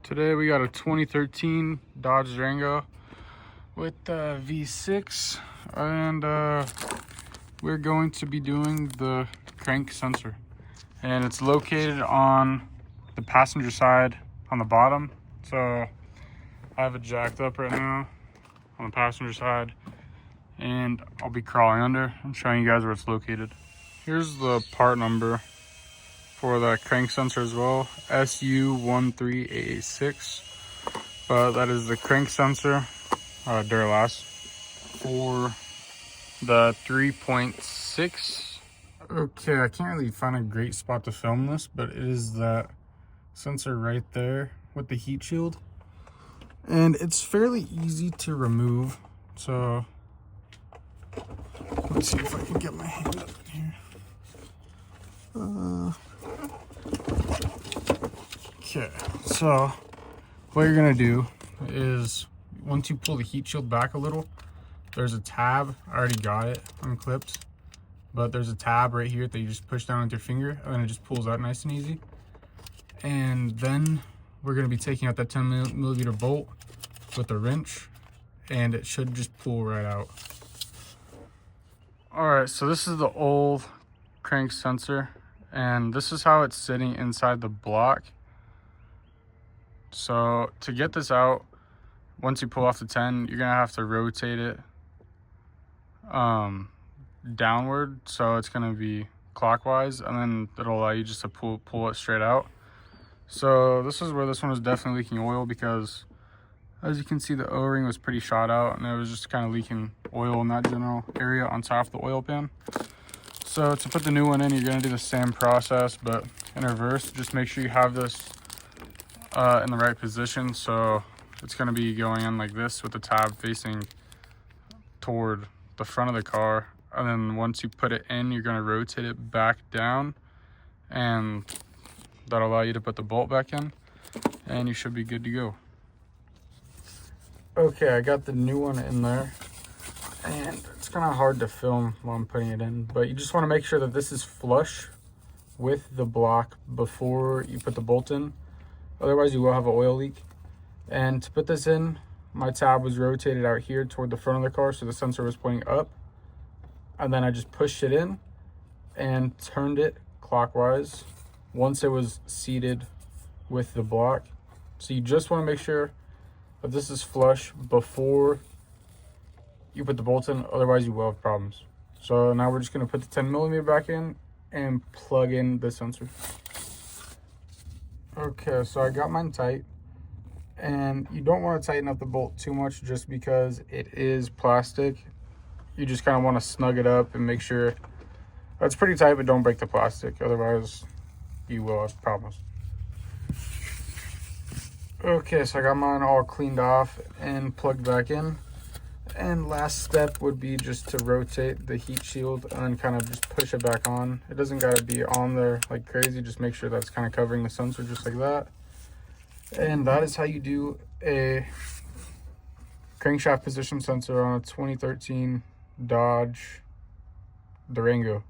Today we got a 2013 Dodge Durango with V6, and we're going to be doing the crank sensor. And it's located on the passenger side on the bottom. So I have it jacked up right now on the passenger side, and I'll be crawling under. I'm showing you guys where it's located. Here's the part number for the crank sensor as well, SU13886. But that is the crank sensor, Duralast, for the 3.6. Okay, I can't really find a great spot to film this, but it is that sensor right there with the heat shield. And it's fairly easy to remove. So let's see if I can get my hand up in here. Okay, so what you're gonna do is once you pull the heat shield back a little, there's a tab. I already got it unclipped, but there's a tab right here that you just push down with your finger, and then it just pulls out nice and easy. And then we're gonna be taking out that 10mm bolt with a wrench, and it should just pull right out. All right, so this is the old crank sensor, and this is how it's sitting inside the block. So to get this out, once you pull off the 10, you're gonna have to rotate it downward, so it's gonna be clockwise, and then it'll allow you just to pull it straight out. So this is where this one was definitely leaking oil, because as you can see, the O-ring was pretty shot out, and it was just kind of leaking oil in that general area on top of the oil pan. So to put the new one in, you're gonna do the same process, but in reverse. Just make sure you have this in the right position. So it's going to be going in like this with the tab facing toward the front of the car, and then once you put it in, you're going to rotate it back down, and that'll allow you to put the bolt back in, and you should be good to go. Okay, I got the new one in there, and it's kind of hard to film while I'm putting it in, but you just want to make sure that this is flush with the block before you put the bolt in. Otherwise you will have an oil leak. And to put this in, my tab was rotated out here toward the front of the car, so the sensor was pointing up, and then I just pushed it in and turned it clockwise once it was seated with the block. So you just want to make sure that this is flush before you put the bolt in, otherwise you will have problems. So now we're just going to put the 10mm back in and plug in the sensor. Okay, so I got mine tight, and you don't want to tighten up the bolt too much just because it is plastic. You just kind of want to snug it up and make sure that's pretty tight, but don't break the plastic, otherwise you will have problems. Okay, so I got mine all cleaned off and plugged back in, and last step would be just to rotate the heat shield and then kind of just push it back on. It doesn't got to be on there like crazy, just make sure that's kind of covering the sensor just like that. And that is how you do a crankshaft position sensor on a 2013 Dodge Durango.